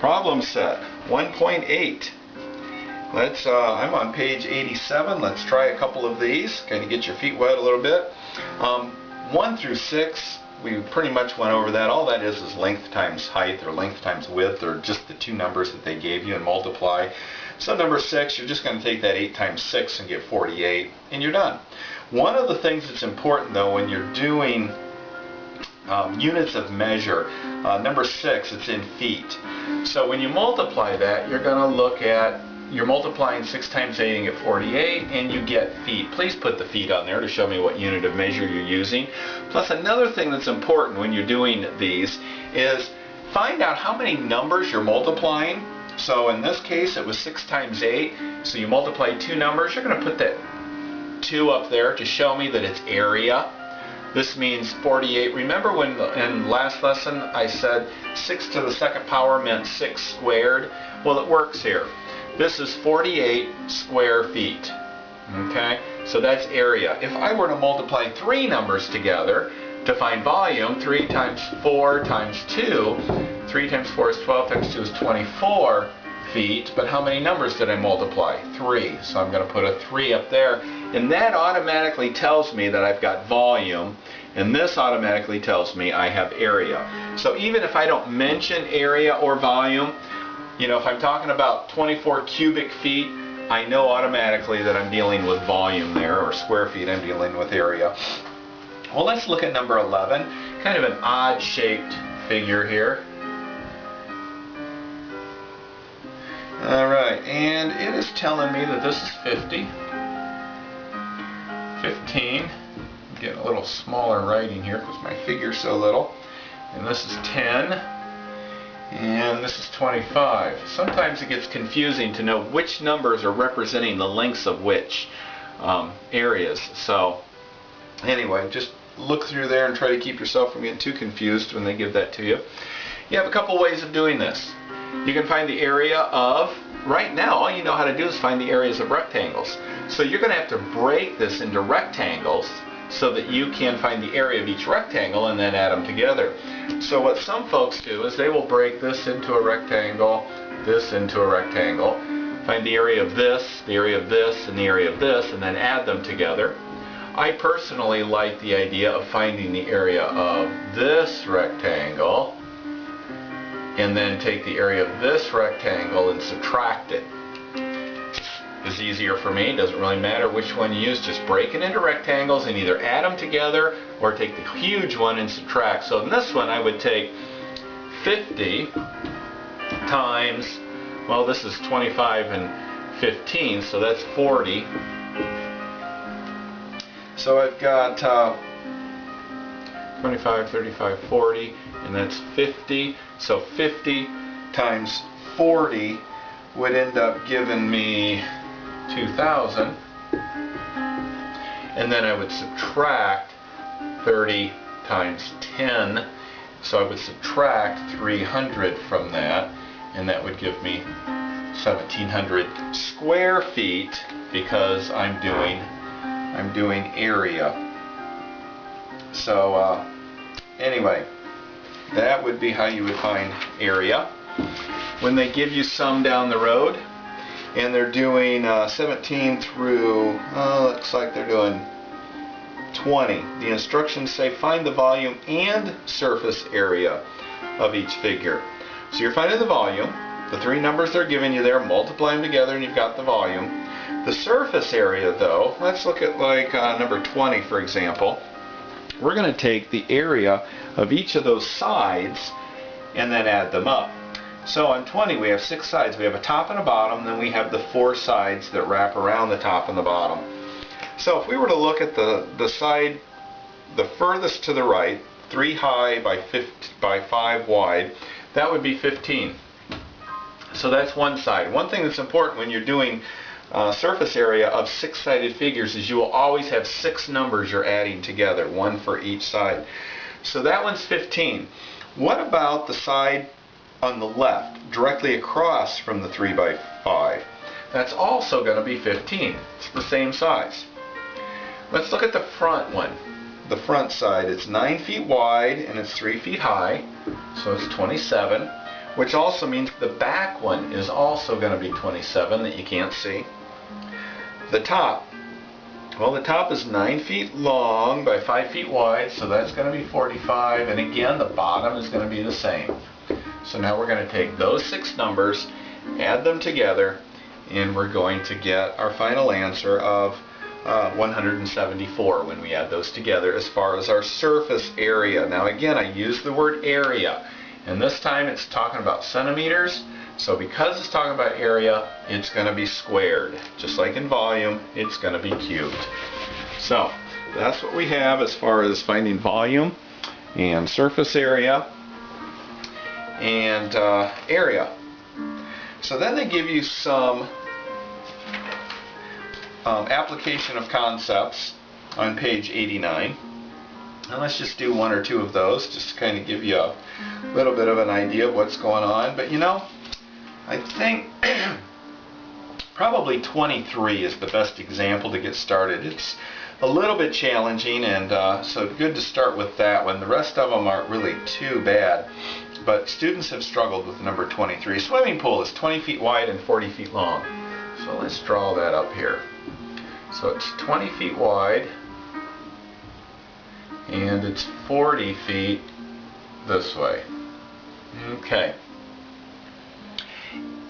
Problem set 1.8. I'm on page 87. Let's try a couple of these. Kind of get your feet wet a little bit. 1 through 6, we pretty much went over that. All that is length times height, or length times width, or just the two numbers that they gave you and multiply. So number 6, you're just going to take that 8 times 6 and get 48, and you're done. One of the things that's important though when you're doing units of measure, number 6, it's in feet. So when you multiply that, you're going to look at, you're multiplying 6 times 8 and get 48, and you get feet. Please put the feet on there to show me what unit of measure you're using. Plus, another thing that's important when you're doing these is find out how many numbers you're multiplying. So in this case, it was 6 times 8, so you multiply two numbers. You're going to put that 2 up there to show me that it's area. This means 48. Remember when in last lesson I said 6 to the second power meant 6 squared? Well, it works here. This is 48 square feet. Okay, so that's area. If I were to multiply 3 numbers together to find volume, 3 times 4 times 2, 3 times 4 is 12, times 2 is 24 feet. But how many numbers did I multiply? 3. So I'm going to put a 3 up there. And that automatically tells me that I've got volume. And this automatically tells me I have area. So even if I don't mention area or volume, you know, if I'm talking about 24 cubic feet, I know automatically that I'm dealing with volume there, or square feet, I'm dealing with area. Well, let's look at number 11. Kind of an odd-shaped figure here. Alright, and it is telling me that this is 50. 15. Get a little smaller writing here because my figure's so little. And this is 10. And this is 25. Sometimes it gets confusing to know which numbers are representing the lengths of which areas. So anyway, just look through there and try to keep yourself from getting too confused when they give that to you. You have a couple ways of doing this. You can find the area of, right now all you know how to do is find the areas of rectangles. So you're going to have to break this into rectangles so that you can find the area of each rectangle and then add them together. So what some folks do is they will break this into a rectangle, this into a rectangle, find the area of this, the area of this, and the area of this, and then add them together. I personally like the idea of finding the area of this rectangle and then take the area of this rectangle and subtract it. It's easier for me. It doesn't really matter which one you use. Just break it into rectangles and either add them together or take the huge one and subtract. So in this one I would take 50 times, well, this is 25 and 15, so that's 40. So I've got 25, 35, 40, and that's 50. So 50 times 40 would end up giving me 2,000, and then I would subtract 30 times 10, so I would subtract 300 from that, and that would give me 1,700 square feet because I'm doing area. So anyway, that would be how you would find area. When they give you some down the road, and they're doing 17 through, looks like they're doing 20. The instructions say find the volume and surface area of each figure. So you're finding the volume, the 3 numbers they're giving you there, multiply them together and you've got the volume. The surface area though, let's look at like number 20 for example. We're going to take the area of each of those sides and then add them up. So on 20 we have 6 sides. We have a top and a bottom, then we have the 4 sides that wrap around the top and the bottom. So if we were to look at the side the furthest to the right, 3 high by 5 wide, that would be 15. So that's one side. One thing that's important when you're doing surface area of 6-sided figures is you will always have 6 numbers you're adding together, 1 for each side. So that one's 15. What about the side on the left, directly across from the 3 by 5? That's also going to be 15. It's the same size. Let's look at the front one. The front side, it's 9 feet wide and it's 3 feet high, so it's 27. which also means the back one is also going to be 27 that you can't see. The top, well, the top is 9 feet long by 5 feet wide, so that's going to be 45, and again the bottom is going to be the same. So now we're going to take those 6 numbers, add them together, and we're going to get our final answer of 174 when we add those together as far as our surface area. Now again, I use the word area, and this time it's talking about centimeters, so because it's talking about area, it's going to be squared. Just like in volume, it's going to be cubed. So that's what we have as far as finding volume and surface area and area. So then they give you some application of concepts on page 89. And let's just do 1 or 2 of those, just to kind of give you a little bit of an idea of what's going on. But you know, I think probably 23 is the best example to get started. It's a little bit challenging, and so good to start with that one. The rest of them aren't really too bad, but students have struggled with number 23. A swimming pool is 20 feet wide and 40 feet long. So let's draw that up here. So it's 20 feet wide and it's 40 feet this way. Okay.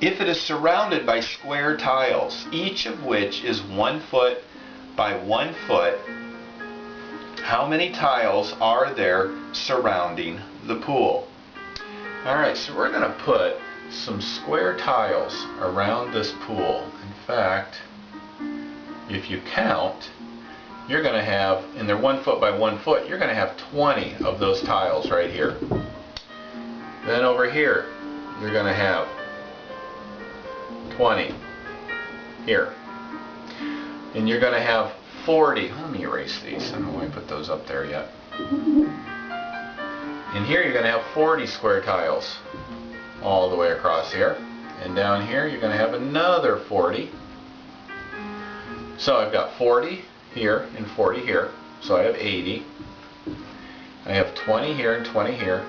If it is surrounded by square tiles, each of which is 1 foot by 1 foot, how many tiles are there surrounding the pool? Alright, so we're going to put some square tiles around this pool. In fact, if you count, you're going to have, and they're 1 foot by 1 foot, you're going to have 20 of those tiles right here. Then over here, you're going to have 20 here. And you're going to have 40. Let me erase these. I don't know why I put those up there yet. And here you're going to have 40 square tiles all the way across here. And down here you're going to have another 40. So I've got 40 here and 40 here. So I have 80. I have 20 here and 20 here.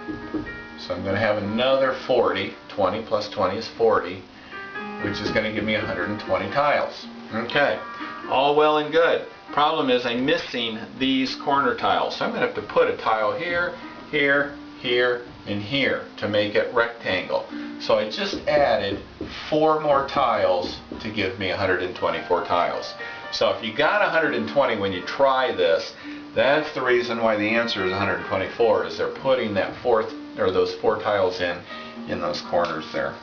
So I'm going to have another 40. 20 plus 20 is 40, which is going to give me 120 tiles. Okay, all well and good. Problem is I'm missing these corner tiles. So I'm going to have to put a tile here, here, here, and here to make it rectangle. So I just added 4 more tiles to give me 124 tiles. So if you got 120 when you try this, that's the reason why the answer is 124, is they're putting that those 4 tiles in those corners there.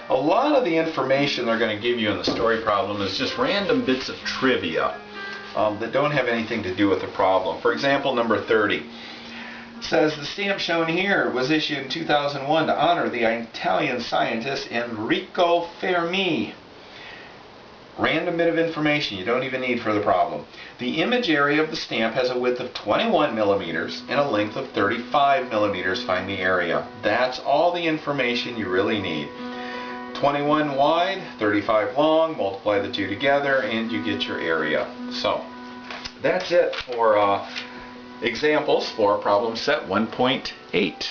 A lot of the information they're going to give you in the story problem is just random bits of trivia that don't have anything to do with the problem. For example, number 30 says the stamp shown here was issued in 2001 to honor the Italian scientist Enrico Fermi. Random bit of information you don't even need for the problem. The image area of the stamp has a width of 21 millimeters and a length of 35 millimeters. Find the area. That's all the information you really need. 21 wide, 35 long, multiply the 2 together, and you get your area. So that's it for examples for problem set 1.8.